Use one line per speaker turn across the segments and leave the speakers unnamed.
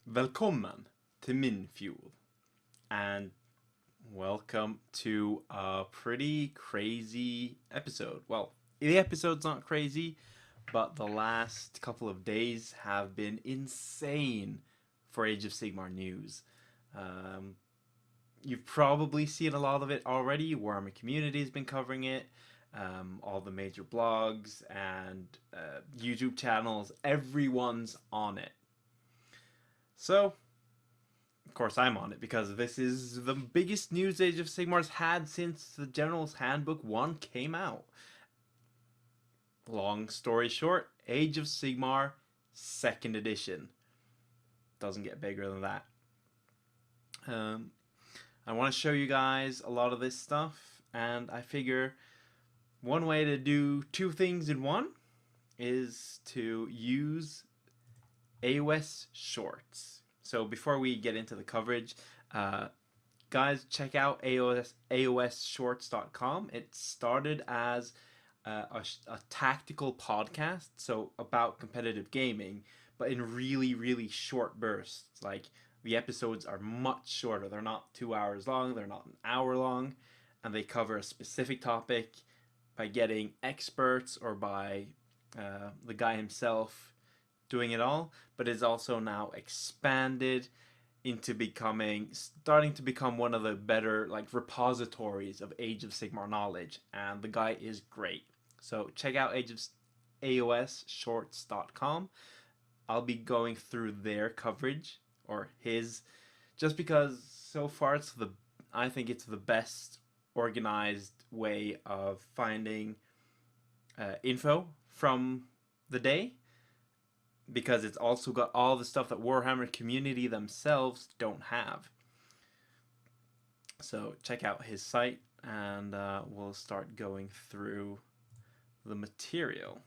Välkommen to min fjord, and welcome to a pretty crazy episode. Well, the episode's not crazy, but the last couple of days have been insane for Age of Sigmar news. Um, you've probably seen a lot of it already. Warhammer Community has been covering it. All the major blogs and YouTube channels, everyone's on it. So, of course, I'm on it because this is the biggest news Age of Sigmar's had since the General's Handbook 1 came out. Long story short, Age of Sigmar 2nd edition. Doesn't get bigger than that. I want to show you guys a lot of this stuff, and I figure one way to do two things in one is to use AOS Shorts. So before we get into the coverage, guys, check out AOSshorts.com. It started as a tactical podcast, so about competitive gaming, but in really, really short bursts. Like, the episodes are much shorter. They're not 2 hours long, they're not an hour long, and they cover a specific topic by getting experts or by the guy himself doing it all, but is also now expanded into starting to become one of the better like repositories of Age of Sigmar knowledge, and the guy is great. So check out AOSshorts.com. I'll be going through their coverage or his, just because so far I think it's the best organized way of finding info from the day, because it's also got all the stuff that Warhammer community themselves don't have. So check out his site, and we'll start going through the material.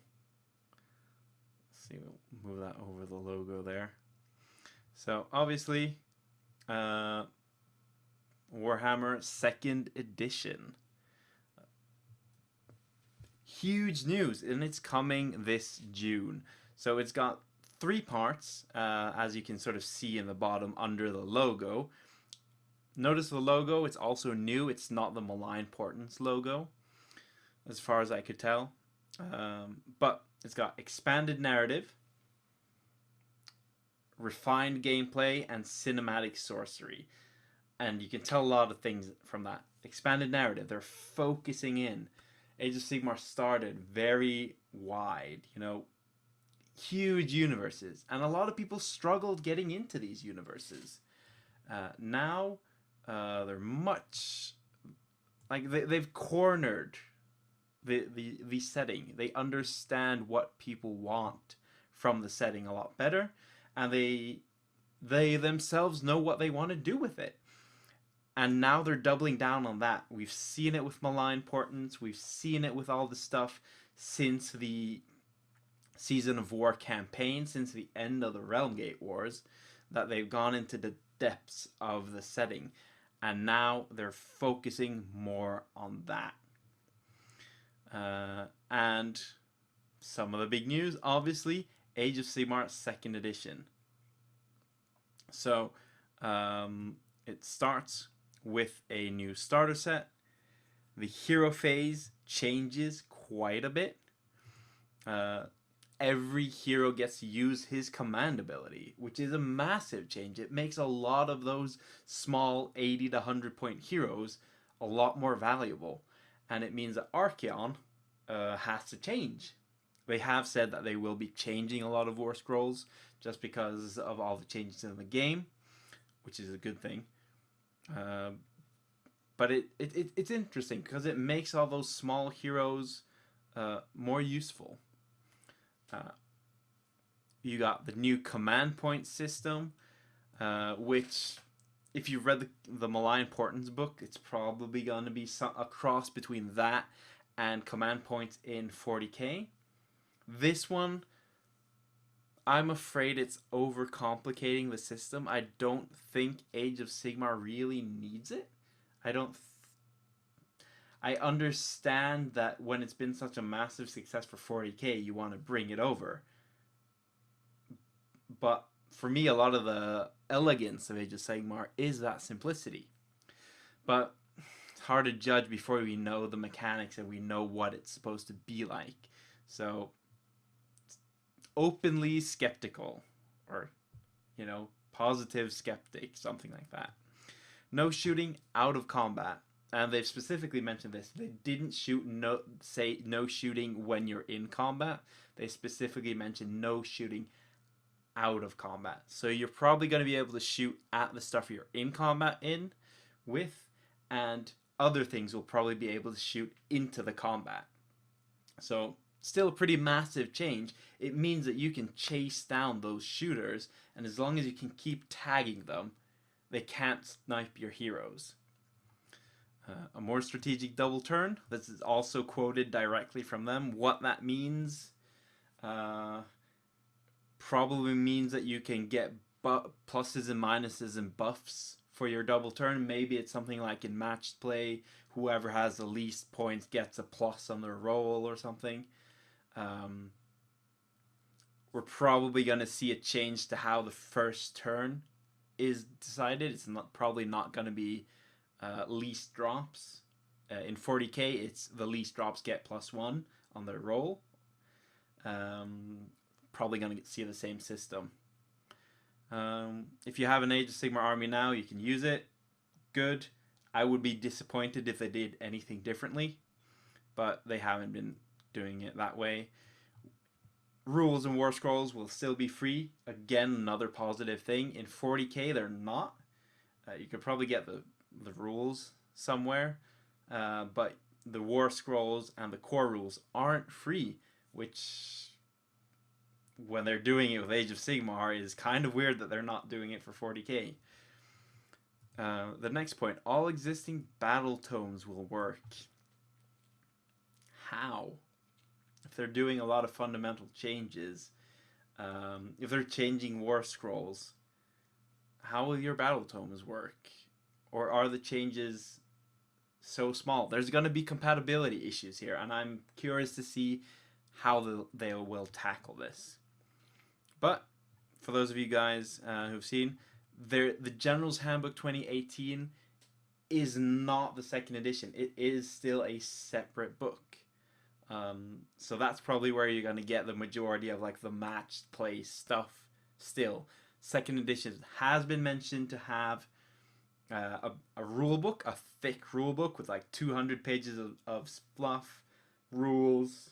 Let's see, we'll move that over the logo there. So obviously, Warhammer 2nd edition. Huge news, and it's coming this June. So it's got 3 parts, as you can sort of see in the bottom under the logo. Notice the logo, it's also new. It's not the Malign Portents logo, as far as I could tell. But it's got expanded narrative, refined gameplay, and cinematic sorcery. And you can tell a lot of things from that. Expanded narrative, they're focusing in. Age of Sigmar started very wide, huge universes, and a lot of people struggled getting into these universes. Now they're much like they've cornered the setting. They understand what people want from the setting a lot better, and they themselves know what they want to do with it. And now they're doubling down on that. We've seen it with Malign Portents. We've seen it with all the stuff since the Season of War campaign, since the end of the Realmgate Wars, that they've gone into the depths of the setting. And now they're focusing more on that. And some of the big news, obviously, Age of Sigmar 2nd edition. So it starts with a new starter set. The hero phase changes quite a bit. Every hero gets to use his command ability, which is a massive change. It makes a lot of those small 80 to 100 point heroes a lot more valuable. And it means that Archaon has to change. They have said that they will be changing a lot of War Scrolls just because of all the changes in the game, which is a good thing. But it's interesting because it makes all those small heroes more useful. You got the new command point system, which, if you've read the Malign Portents book, it's probably going to be a cross between that and command points in 40k. This one, I'm afraid it's overcomplicating the system. I don't think Age of Sigmar really needs it. I understand that when it's been such a massive success for 40k, you want to bring it over. But for me, a lot of the elegance of Age of Sigmar is that simplicity. But it's hard to judge before we know the mechanics and we know what it's supposed to be like. So, openly skeptical, or, positive skeptic, something like that. No shooting out of combat. And they've specifically mentioned this. They didn't say no shooting when you're in combat. They specifically mentioned no shooting out of combat. So you're probably going to be able to shoot at the stuff you're in combat with, and other things will probably be able to shoot into the combat. So still a pretty massive change. It means that you can chase down those shooters, and as long as you can keep tagging them, they can't snipe your heroes. A more strategic double turn. This is also quoted directly from them. What that means probably means that you can get pluses and minuses and buffs for your double turn. Maybe it's something like in matched play, whoever has the least points gets a plus on their roll or something. We're probably going to see a change to how the first turn is decided. It's probably not going to be least drops. In 40k, it's the least drops get +1 on their roll. Probably going to see the same system. If you have an Age of Sigmar army now, you can use it. Good. I would be disappointed if they did anything differently, but they haven't been doing it that way. Rules and War Scrolls will still be free. Again, another positive thing. In 40k, they're not. You could probably get the rules somewhere, but the War Scrolls and the core rules aren't free, which, when they're doing it with Age of Sigmar, is kind of weird that they're not doing it for 40k. The next point, all existing battle tomes will work. How? If they're doing a lot of fundamental changes, if they're changing War Scrolls, how will your battle tomes work? Or are the changes so small? There's going to be compatibility issues here, and I'm curious to see how they will tackle this. But for those of you guys who've seen, the General's Handbook 2018 is not the second edition. It is still a separate book. So that's probably where you're going to get the majority of like the matched play stuff still. Second edition has been mentioned to have a rule book, a thick rule book with like 200 pages of fluff, rules,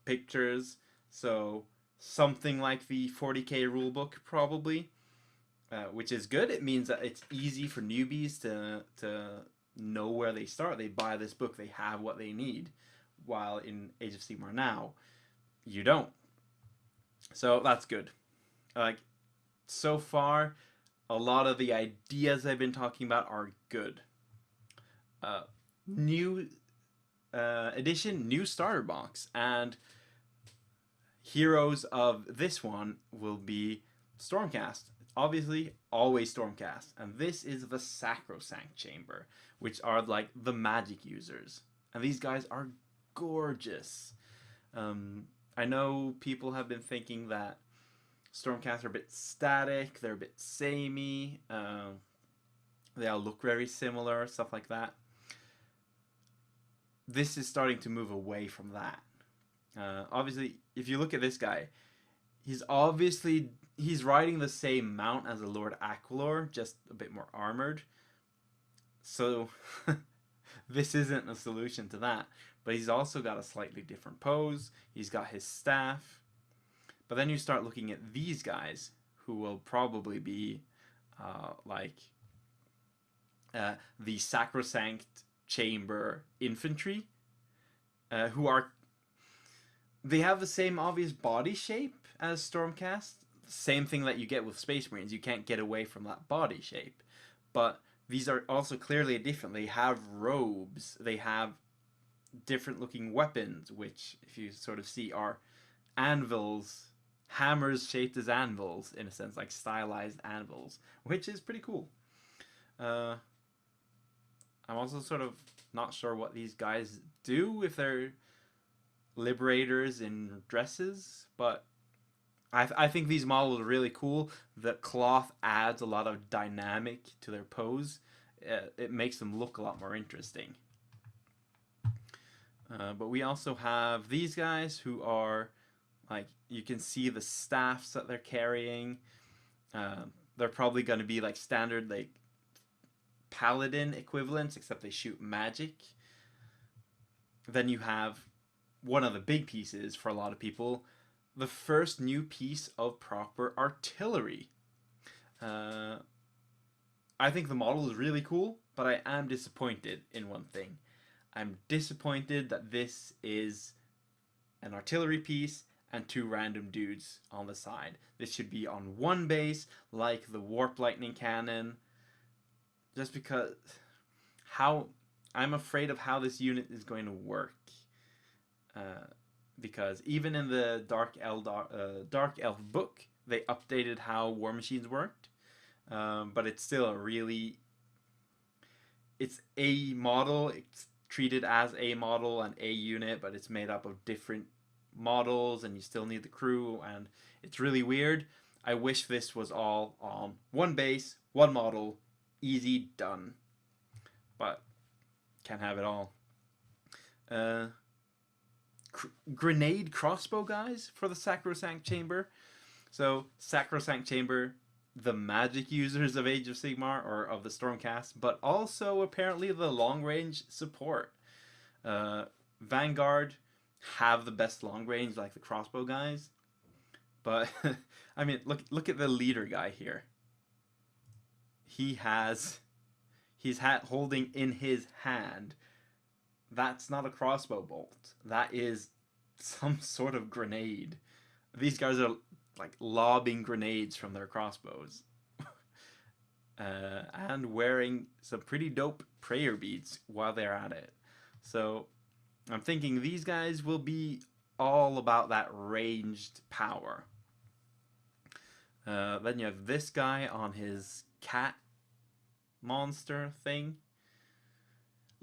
pictures. So something like the 40k rule book probably, which is good. It means that it's easy for newbies to know where they start. They buy this book, they have what they need. While in Age of Sigmar now, you don't. So that's good. Like, so far, a lot of the ideas I've been talking about are good. New edition, new starter box, and heroes of this one will be Stormcast. Obviously, always Stormcast. And this is the Sacrosanct Chamber, which are like the magic users. And these guys are gorgeous. I know people have been thinking that Stormcast are a bit static, they're a bit samey, they all look very similar, stuff like that. This is starting to move away from that. Obviously, if you look at this guy, he's riding the same mount as the Lord Aquilor, just a bit more armored. So this isn't a solution to that. But he's also got a slightly different pose. He's got his staff. But then you start looking at these guys, who will probably be the Sacrosanct Chamber infantry, they have the same obvious body shape as Stormcast. Same thing that you get with Space Marines. You can't get away from that body shape. But these are also clearly different. They have robes. They have different looking weapons, which, if you sort of see, are anvils, hammers shaped as anvils, in a sense, like stylized anvils, which is pretty cool. I'm also sort of not sure what these guys do, if they're liberators in dresses, but I think these models are really cool. The cloth adds a lot of dynamic to their pose. It makes them look a lot more interesting. But we also have these guys who are like, you can see the staffs that they're carrying. They're probably going to be like standard like paladin equivalents, except they shoot magic. Then you have one of the big pieces for a lot of people, the first new piece of proper artillery. I think the model is really cool, but I am disappointed in one thing. I'm disappointed that this is an artillery piece and two random dudes on the side. This should be on one base, like the warp lightning cannon. Just because how I'm afraid of how this unit is going to work. Because even in the Dark Elf book, they updated how war machines worked. But it's still it's a model. It's treated as a model and a unit, but it's made up of different models, and you still need the crew, and it's really weird. I wish this was all on one base, one model, easy, done. But can't have it all. Grenade crossbow guys for the Sacrosanct Chamber. So Sacrosanct Chamber, the magic users of Age of Sigmar or of the Stormcast, but also apparently the long range support. Vanguard have the best long range, like the crossbow guys, but I mean, look at the leader guy here. He's holding in his hand. That's not a crossbow bolt. That is some sort of grenade. These guys are like lobbing grenades from their crossbows. And wearing some pretty dope prayer beads while they're at it. So I'm thinking these guys will be all about that ranged power. Then you have this guy on his cat monster thing.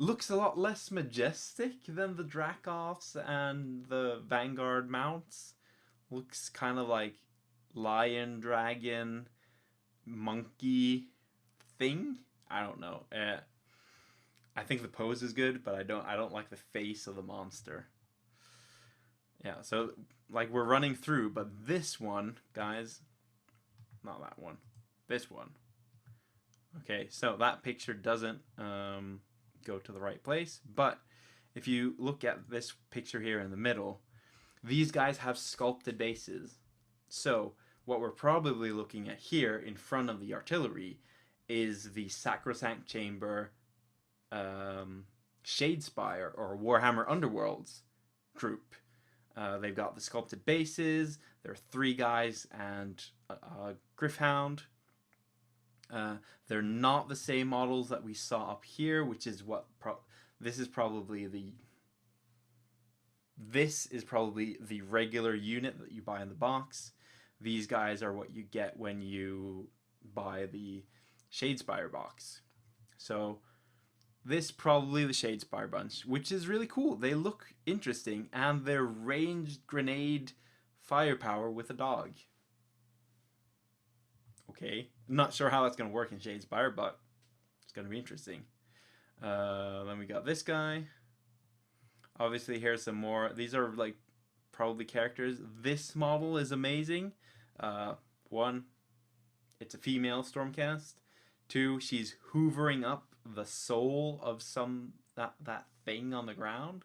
Looks a lot less majestic than the Dracoffs and the Vanguard mounts. Looks kind of like lion, dragon, monkey thing. I don't know. I think the pose is good, but I don't like the face of the monster. Yeah, so like we're running through, but this one, guys, not that one. This one. Okay, so that picture doesn't go to the right place, but if you look at this picture here in the middle, these guys have sculpted bases. So what we're probably looking at here in front of the artillery is the Sacrosanct Chamber Shadespire or Warhammer Underworlds group. They've got the sculpted bases. There are 3 guys and a Gryph-hound. They're not the same models that we saw up here, which is what this is probably the regular unit that you buy in the box. These guys are what you get when you buy the Shadespire box. So this probably the Shadespire bunch, which is really cool. They look interesting, and they're ranged grenade firepower with a dog. Okay, not sure how that's going to work in Shadespire, but it's going to be interesting. Then we got this guy. Obviously, here's some more. These are like probably characters. This model is amazing. 1, it's a female Stormcast. 2, she's hoovering up the soul of that thing on the ground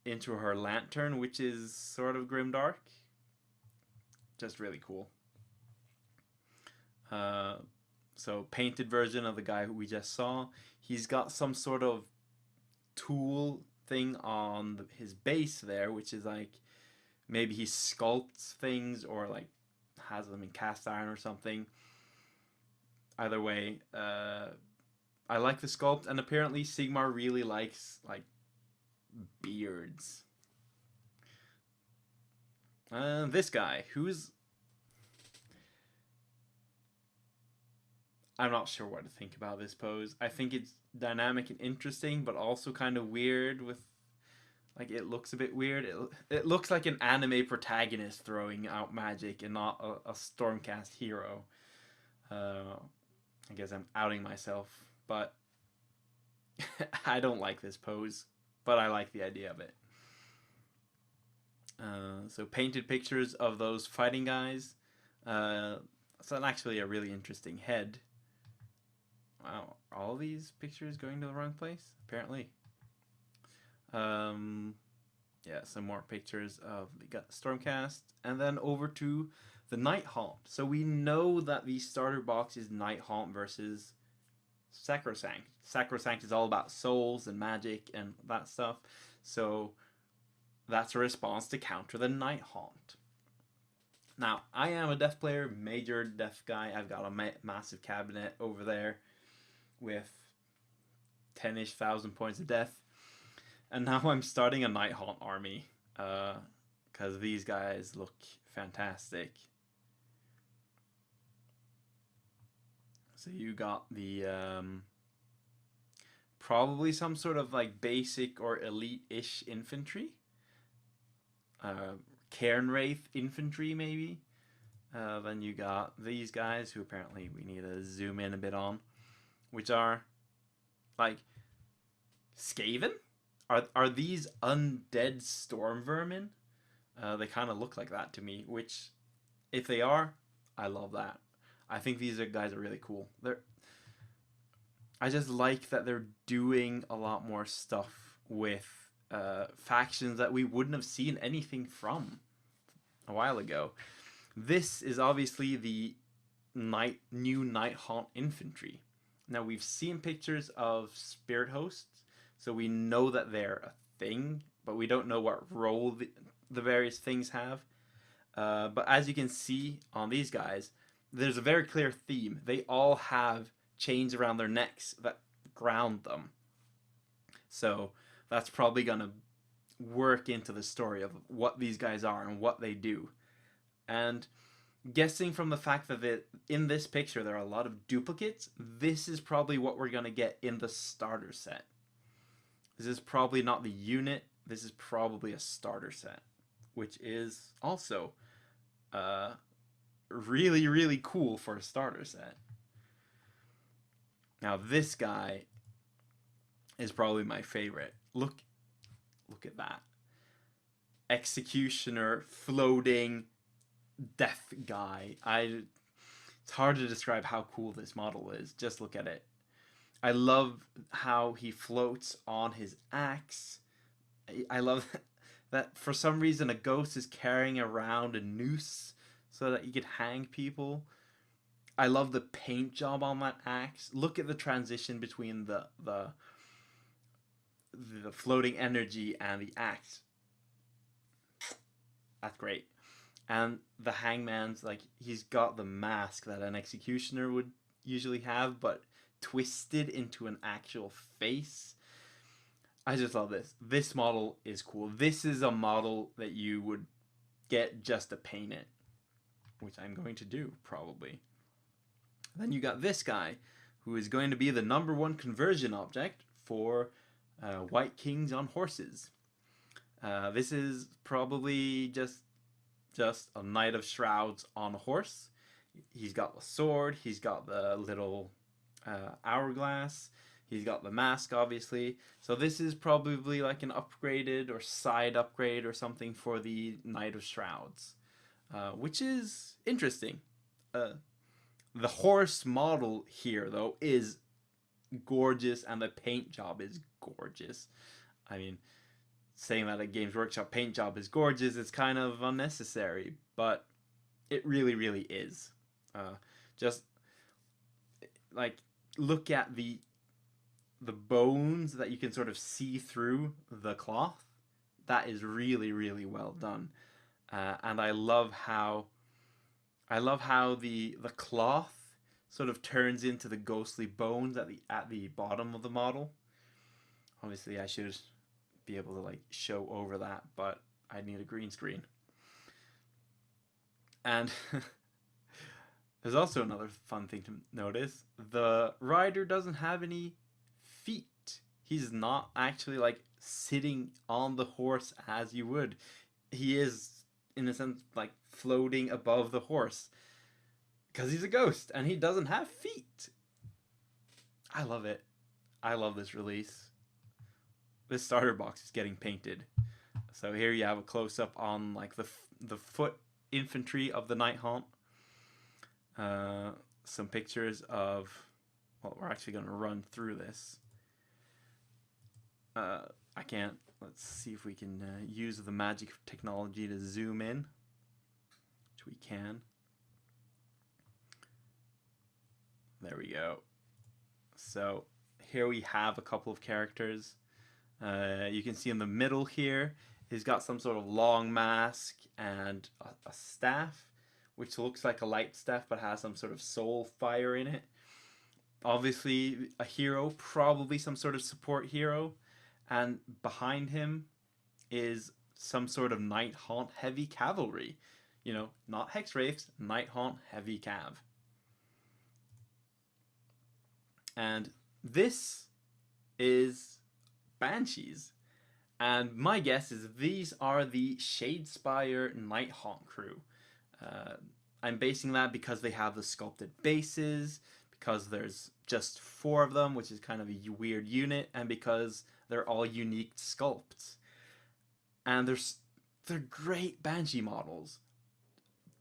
into her lantern, which is sort of grimdark. Just really cool. So painted version of the guy who we just saw. He's got some sort of tool thing on his base there, which is like maybe he sculpts things or like has them in cast iron or something. Either way, I like the sculpt, and apparently Sigmar really likes like beards. This guy, who's I'm not sure what to think about this pose. I think it's dynamic and interesting, but also kind of weird with Like, it looks a bit weird. It looks like an anime protagonist throwing out magic and not a Stormcast hero. I guess I'm outing myself, but I don't like this pose, but I like the idea of it. So painted pictures of those fighting guys. It's actually a really interesting head. Wow, all these pictures going to the wrong place? Apparently. Yeah, some more pictures of the Stormcast. And then over to the Night Haunt. So we know that the starter box is Night Haunt versus Sacrosanct. Sacrosanct is all about souls and magic and that stuff. So that's a response to counter the Night Haunt. Now, I am a death player, major death guy. I've got a massive cabinet over there with 10-ish thousand points of death. And now I'm starting a Night Haunt army because these guys look fantastic. So you got the probably some sort of like basic or elite-ish infantry. Cairn Wraith infantry maybe. Then you got these guys who apparently we need to zoom in a bit on, which are like Skaven. Are these undead storm vermin? They kind of look like that to me, which if they are, I love that. I think these guys are really cool. I just like that they're doing a lot more stuff with factions that we wouldn't have seen anything from a while ago. This is obviously the new Night Haunt infantry. Now we've seen pictures of spirit hosts, so we know that they're a thing, but we don't know what role the various things have. But as you can see on these guys, there's a very clear theme. They all have chains around their necks that ground them. So that's probably going to work into the story of what these guys are and what they do. And guessing from the fact that in this picture there are a lot of duplicates, this is probably what we're going to get in the starter set. This is probably not the unit. This is probably a starter set, which is also really, really cool for a starter set. Now this guy is probably my favorite. Look at that. Executioner floating death guy. It's hard to describe how cool this model is. Just look at it. I love how he floats on his axe. I love that for some reason a ghost is carrying around a noose so that you could hang people. I love the paint job on that axe. Look at the transition between the floating energy and the axe. That's great. And the hangman's like, he's got the mask that an executioner would usually have, but twisted into an actual face. I just love this. This model is cool. This is a model that you would get just to paint it, which I'm going to do probably. Then you got this guy, who is going to be the #1 conversion object for White Kings on horses. This is probably just a Knight of Shrouds on a horse. He's got the sword. He's got the little hourglass. He's got the mask, obviously. So this is probably like an upgraded or side upgrade or something for the Knight of Shrouds, which is interesting. The horse model here, though, is gorgeous, and the paint job is gorgeous. I mean, saying that a Games Workshop paint job is gorgeous is kind of unnecessary, but it really, really is. Just like look at the bones that you can sort of see through the cloth. That is really, really well done, and I love how the cloth sort of turns into the ghostly bones at the bottom of the model. Obviously, I should be able to like show over that, but I need a green screen. And there's also another fun thing to notice. The rider doesn't have any feet. he's not actually like sitting on the horse as you would. He is, in a sense, like floating above the horse because he's a ghost and he doesn't have feet. I love it. I love this release. This starter box is getting painted. So here you have a close up on like the foot infantry of the Night Haunt. Some pictures of, well, we're actually going to run through this. I can't. Let's see if we can use the magic technology to zoom in, which we can. There we go. So here we have a couple of characters. You can see in the middle here, he's got some sort of long mask and a staff, which looks like a light staff but has some sort of soul fire in it. Obviously a hero, probably some sort of support hero. And behind him is some sort of Night Haunt heavy cavalry. You know, not Hex Wraiths, Night Haunt heavy cav. And this is Banshees. And my guess is these are the Shadespire Night Haunt crew. I'm basing that because they have the sculpted bases, because there's just 4 of them, which is kind of a weird unit, and because they're all unique sculpts. And they're great Banshee models.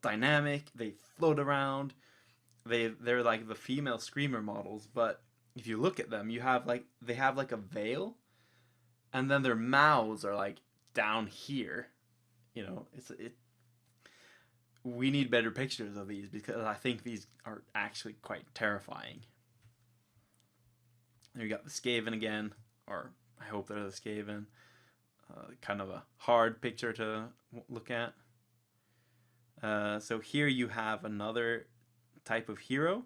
Dynamic, they float around. They're like the female Screamer models, but if you look at them, they have like a veil, and then their mouths are like down here. You know, we need better pictures of these because I think these are actually quite terrifying. There you got the Skaven again, or I hope they're the Skaven. Kind of a hard picture to look at. So here you have another type of hero.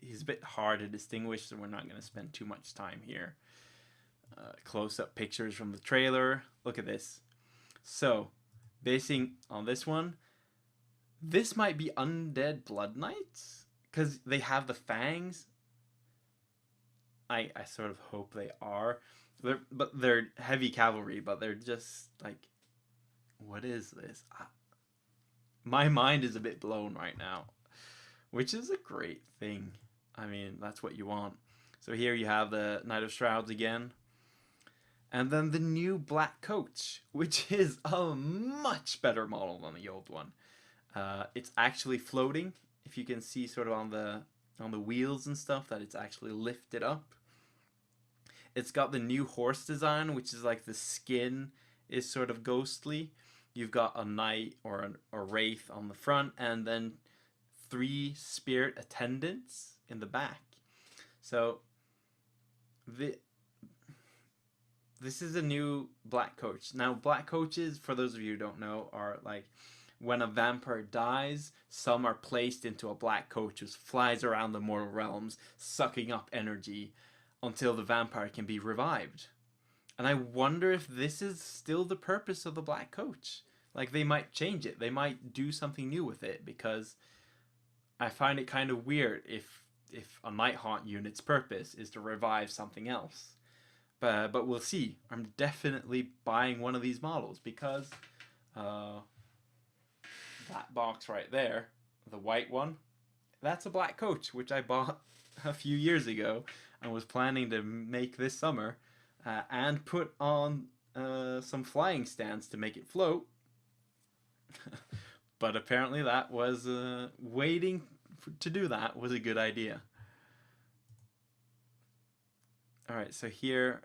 He's a bit hard to distinguish, so we're not going to spend too much time here. Close-up pictures from the trailer. Look at this. So, basing on this one, this might be Undead Blood Knights, because they have the fangs. I sort of hope they are. They're heavy cavalry, but they're just like, what is this? My mind is a bit blown right now, which is a great thing. I mean, that's what you want. So here you have the Knight of Shrouds again. And then the new Black Coach, which is a much better model than the old one. It's actually floating. If you can see sort of on the wheels and stuff, that it's actually lifted up. It's got the new horse design, which is like the skin is sort of ghostly. You've got a knight or a wraith on the front, and then 3 spirit attendants in the back. So this is a new Black Coach. Now, Black Coaches, for those of you who don't know, are like when a vampire dies, some are placed into a Black Coach which flies around the mortal realms, sucking up energy until the vampire can be revived. And I wonder if this is still the purpose of the Black Coach. Like, they might change it. They might do something new with it, because I find it kind of weird if a Night Haunt unit's purpose is to revive something else. But we'll see. I'm definitely buying one of these models because that box right there, the white one, that's a Black Coach, which I bought a few years ago and was planning to make this summer and put on some flying stands to make it float. But apparently that was waiting to do that was a good idea. Alright, so here,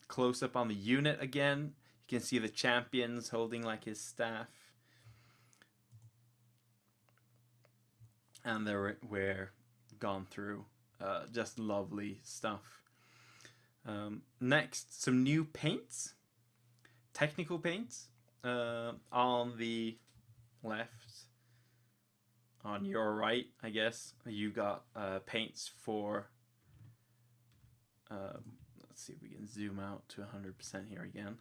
close up on the unit again. You can see the champions holding like his staff. And we're gone through. Just lovely stuff. Next, some new paints. Technical paints. On the left. On your right, I guess, you got paints for... let's see if we can zoom out to 100% here again.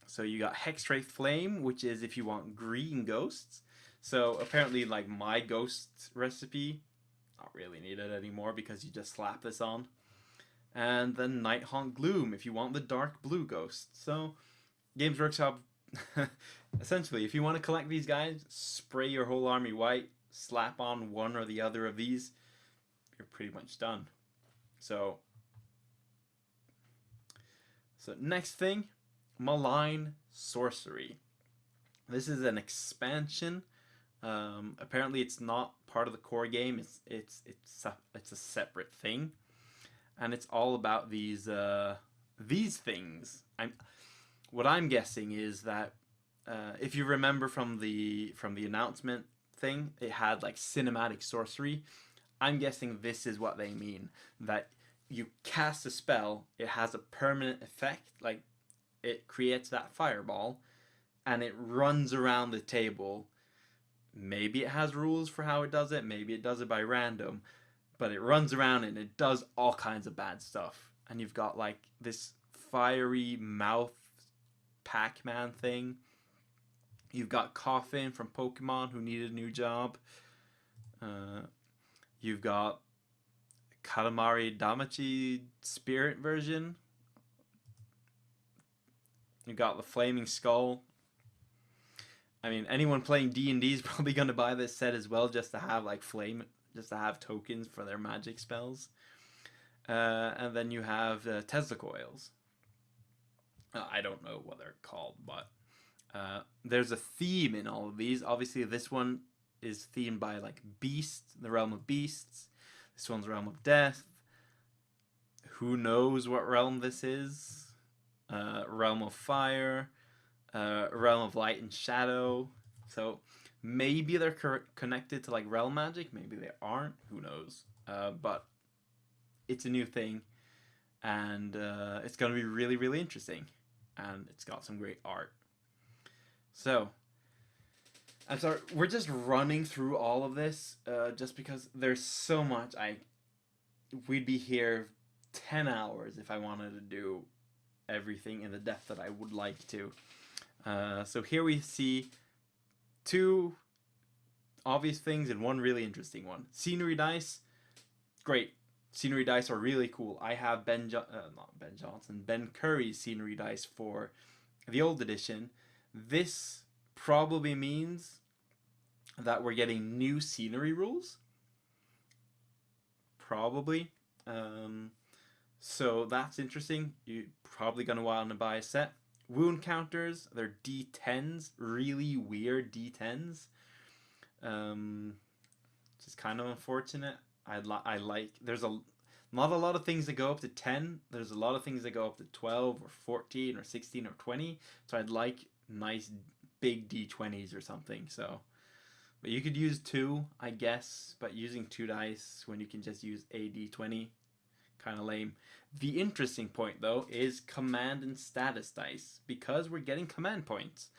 So you got Hexwraith Flame, which is if you want green ghosts. So apparently, like my ghost recipe, not really needed anymore because you just slap this on. And then Nighthaunt Gloom if you want the dark blue ghost. So Games Workshop, essentially, if you want to collect these guys, spray your whole army white, slap on one or the other of these, you're pretty much done. So next thing, Malign Sorcery. This is an expansion. Apparently, it's not part of the core game. It's a separate thing, and it's all about these things. What I'm guessing is that if you remember from the announcement thing, it had like cinematic sorcery. I'm guessing this is what they mean, that you cast a spell, it has a permanent effect, like it creates that fireball, and it runs around the table. Maybe it has rules for how it does it, maybe it does it by random, but it runs around and it does all kinds of bad stuff. And you've got like this fiery mouth Pac-Man thing. You've got Coffin from Pokemon who needed a new job. You've got Katamari Damacy Spirit version. You've got the Flaming Skull. I mean, anyone playing D&D is probably going to buy this set as well, just to have like just to have tokens for their magic spells. And then you have Tesla coils. I don't know what they're called, but there's a theme in all of these. Obviously, this one is themed by like beasts, the realm of beasts. This one's realm of death. Who knows what realm this is? Realm of fire. Realm of light and shadow. So maybe they're connected to like realm magic. Maybe they aren't. Who knows? But it's a new thing, and it's going to be really, really interesting. And it's got some great art. So, I'm sorry, we're just running through all of this just because there's so much. We'd be here 10 hours if I wanted to do everything in the depth that I would like to. So here we see two obvious things and one really interesting one. Scenery dice, great. Scenery dice are really cool. I have Ben Curry's scenery dice for the old edition. This probably means that we're getting new scenery rules. Probably. So that's interesting. You're probably going to want to buy a set. Wound counters, they're D10s, really weird D10s. Just kind of unfortunate. There's not a lot of things that go up to 10. There's a lot of things that go up to 12 or 14 or 16 or 20. So I'd like nice big D20s or something. So, but you could use 2, I guess, but using 2 dice when you can just use a D20, kind of lame. The interesting point though is command and status dice, because we're getting command points,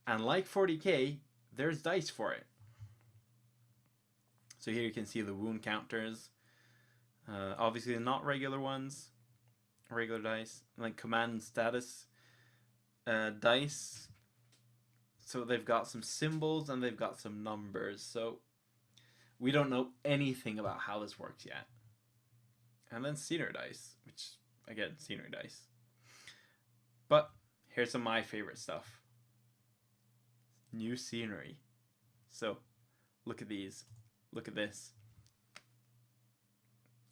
and like 40k, there's dice for it. So here you can see the wound counters. Obviously not regular ones, regular dice, like command and status dice. So they've got some symbols and they've got some numbers. So we don't know anything about how this works yet. And then scenery dice, which again, scenery dice. But here's some of my favorite stuff. New scenery. So look at these. Look at this.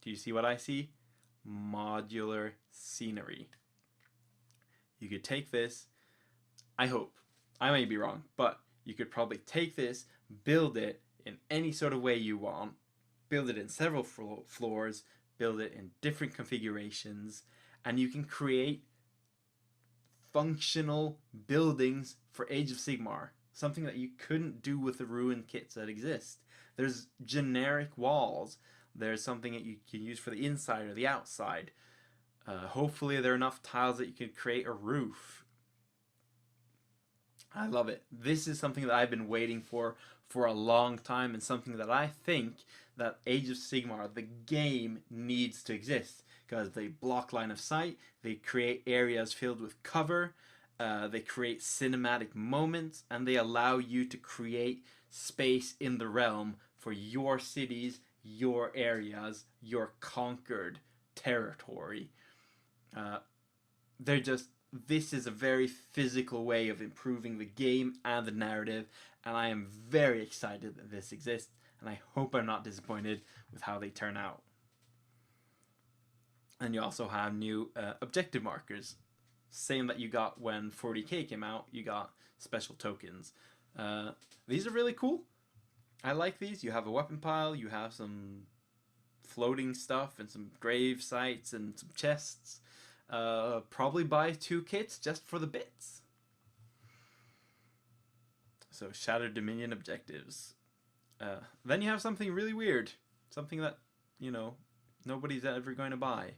Do you see what I see? Modular scenery. You could take this, I hope, I may be wrong, but you could probably take this, build it in any sort of way you want, build it in several floors, build it in different configurations, and you can create functional buildings for Age of Sigmar, something that you couldn't do with the ruined kits that exist. There's generic walls. There's something that you can use for the inside or the outside. Hopefully there are enough tiles that you can create a roof. I love it. This is something that I've been waiting for a long time, and something that I think that Age of Sigmar, the game, needs to exist, because they block line of sight, they create areas filled with cover, they create cinematic moments, and they allow you to create space in the realm for your cities, your areas, your conquered territory. They're just, this is a very physical way of improving the game and the narrative, and I am very excited that this exists, and I hope I'm not disappointed with how they turn out. And you also have new objective markers. Same that you got when 40k came out, you got special tokens. These are really cool. I like these. You have a weapon pile, you have some floating stuff and some grave sites and some chests. Probably buy 2 kits just for the bits. So Shattered Dominion objectives. Then you have something really weird. Something that, you know, nobody's ever going to buy.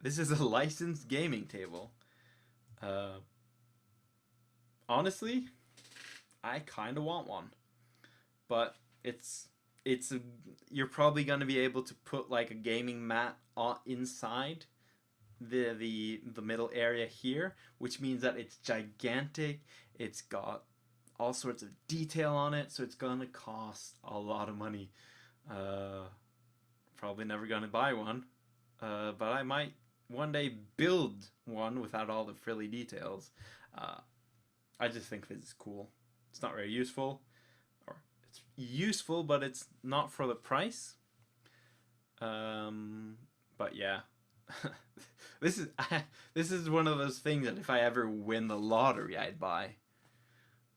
This is a licensed gaming table. Honestly, I kind of want one. But you're probably going to be able to put like a gaming mat inside the middle area here, which means that it's gigantic. It's got all sorts of detail on it, so it's gonna cost a lot of money. Probably never gonna buy one, but I might one day build one without all the frilly details. I just think this is cool. It's not very useful, or it's useful, but it's not for the price. But yeah. This is one of those things that if I ever win the lottery, I'd buy.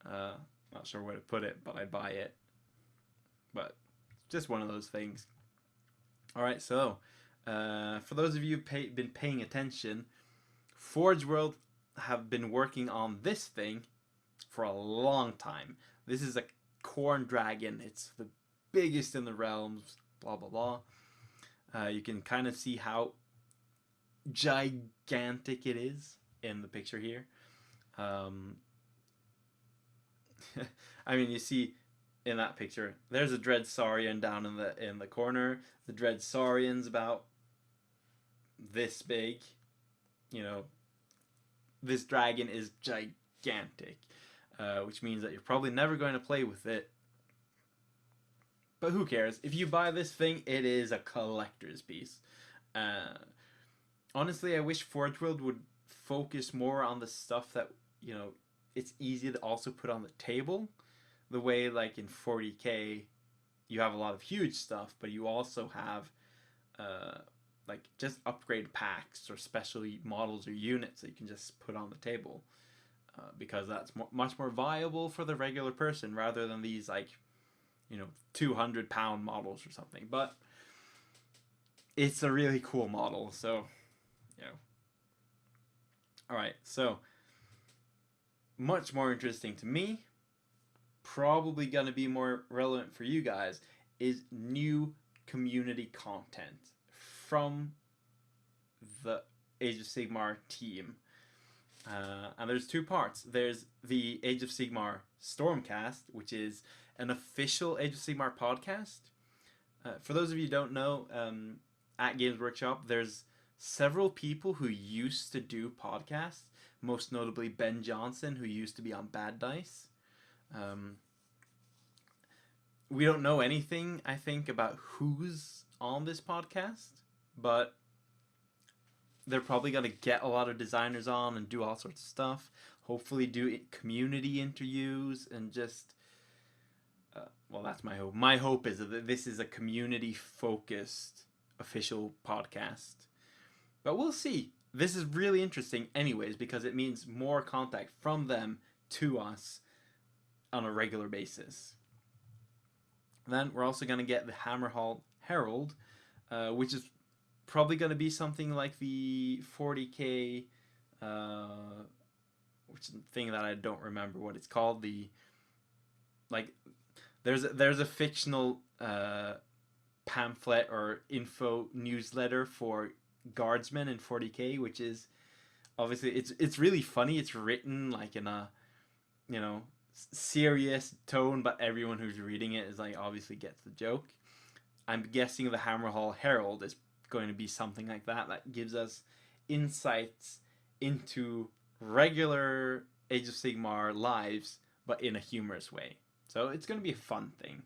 Not sure where to put it, but I'd buy it. But just one of those things. All right, so for those of you who've been paying attention, Forge World have been working on this thing for a long time. This is a corn dragon. It's the biggest in the realms. Blah blah blah. You can kind of see how gigantic it is in the picture here. I mean, you see in that picture, there's a Dread Saurian down in the corner. The Dread Saurian's about this big. You know, this dragon is gigantic, which means that you're probably never going to play with it. But who cares? If you buy this thing, it is a collector's piece. Honestly, I wish Forge World would focus more on the stuff that, you know, it's easy to also put on the table. The way, like, in 40k, you have a lot of huge stuff, but you also have, like, just upgrade packs or special models or units that you can just put on the table. Because that's much more viable for the regular person rather than these, like, you know, 200-pound models or something. But it's a really cool model, so... Alright, so much more interesting to me, probably going to be more relevant for you guys, is new community content from the Age of Sigmar team. And there's 2 parts. There's the Age of Sigmar Stormcast, which is an official Age of Sigmar podcast. For those of you who don't know, at Games Workshop, there's several people who used to do podcasts, most notably Ben Johnson, who used to be on Bad Dice. We don't know anything, I think, about who's on this podcast, but they're probably going to get a lot of designers on and do all sorts of stuff. Hopefully do community interviews and just... well, that's my hope. My hope is that this is a community-focused official podcast. But we'll see. This is really interesting anyways because it means more contact from them to us on a regular basis. Then we're also going to get the Hammerhall Herald, which is probably going to be something like the 40k, which is a thing that I don't remember what it's called. There's a fictional pamphlet or info newsletter for guardsmen in 40k, which is obviously it's really funny. It's written like in a, you know, serious tone, but everyone who's reading it is like obviously gets the joke. I'm guessing the Hammerhall Herald is going to be something like that gives us insights into regular Age of Sigmar lives, but in a humorous way. So it's going to be a fun thing.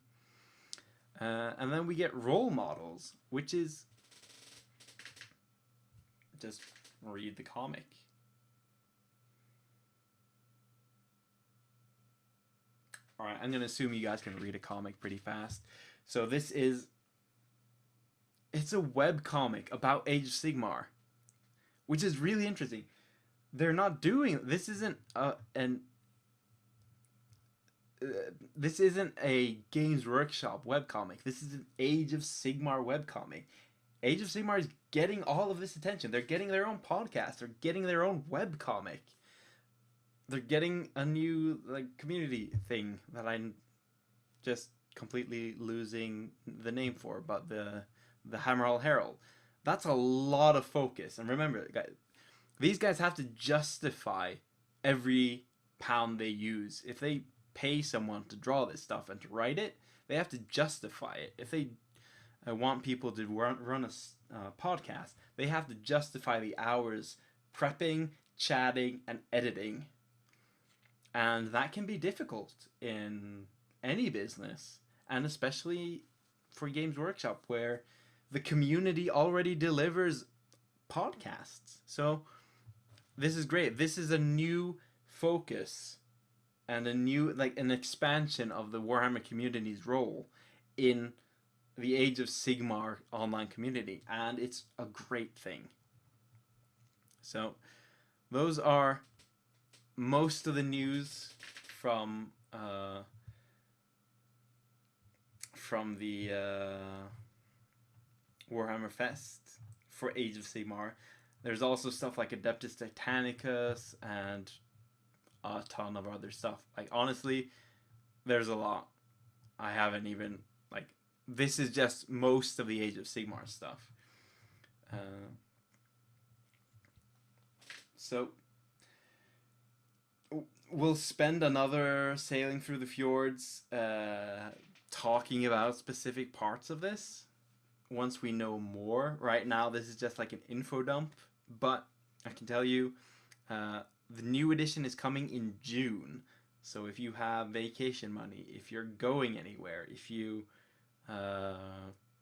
And then we get role models, which is just read the comic. All right, I'm going to assume you guys can read a comic pretty fast. So this is, it's a web comic about Age of Sigmar, which is really interesting. They're not doing, this isn't this isn't a Games Workshop webcomic. This is an Age of Sigmar webcomic. Age of Sigmar is getting all of this attention. They're getting their own podcast. They're getting their own webcomic. They're getting a new community thing that I'm just completely losing the name for, but the Hammerhall Herald. That's a lot of focus. And remember, guys, these guys have to justify every pound they use. If they pay someone to draw this stuff and to write it, they have to justify it. If they want people to run a podcast, they have to justify the hours prepping, chatting, and editing. And that can be difficult in any business, and especially for Games Workshop, where the community already delivers podcasts. So this is great. This is a new focus and a new, an expansion of the Warhammer community's role in the Age of Sigmar online community, and it's a great thing. So those are most of the news from the Warhammer Fest for Age of Sigmar. There's also stuff like Adeptus Titanicus and a ton of other stuff. Honestly, there's a lot. I haven't even, this is just most of the Age of Sigmar stuff. So we'll spend another sailing through the fjords talking about specific parts of this once we know more. Right now, this is just like an info dump, but I can tell you the new edition is coming in June. So if you have vacation money, if you're going anywhere, if you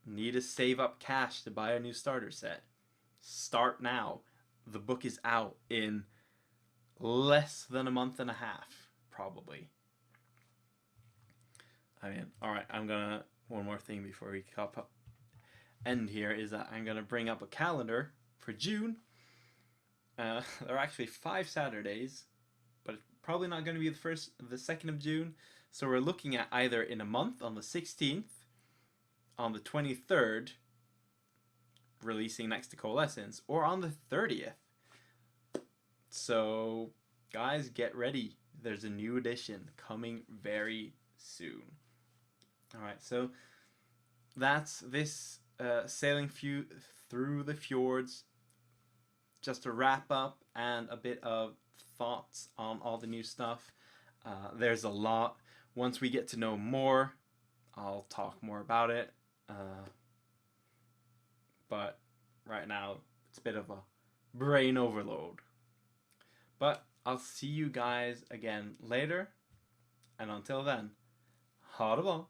need to save up cash to buy a new starter set, start now. The book is out in less than a month and a half, probably. Alright, one more thing before we end here is that I'm gonna bring up a calendar for June. There are actually 5 Saturdays, but it's probably not going to be the 2nd of June. So we're looking at either in a month on the 16th, on the 23rd, releasing next to Coalescence, or on the 30th. So guys, get ready. There's a new edition coming very soon. Alright, so that's this sailing through the fjords. Just to wrap up and a bit of thoughts on all the new stuff. There's a lot. Once we get to know more, I'll talk more about it. But right now, it's a bit of a brain overload. But I'll see you guys again later. And until then, ha det bra.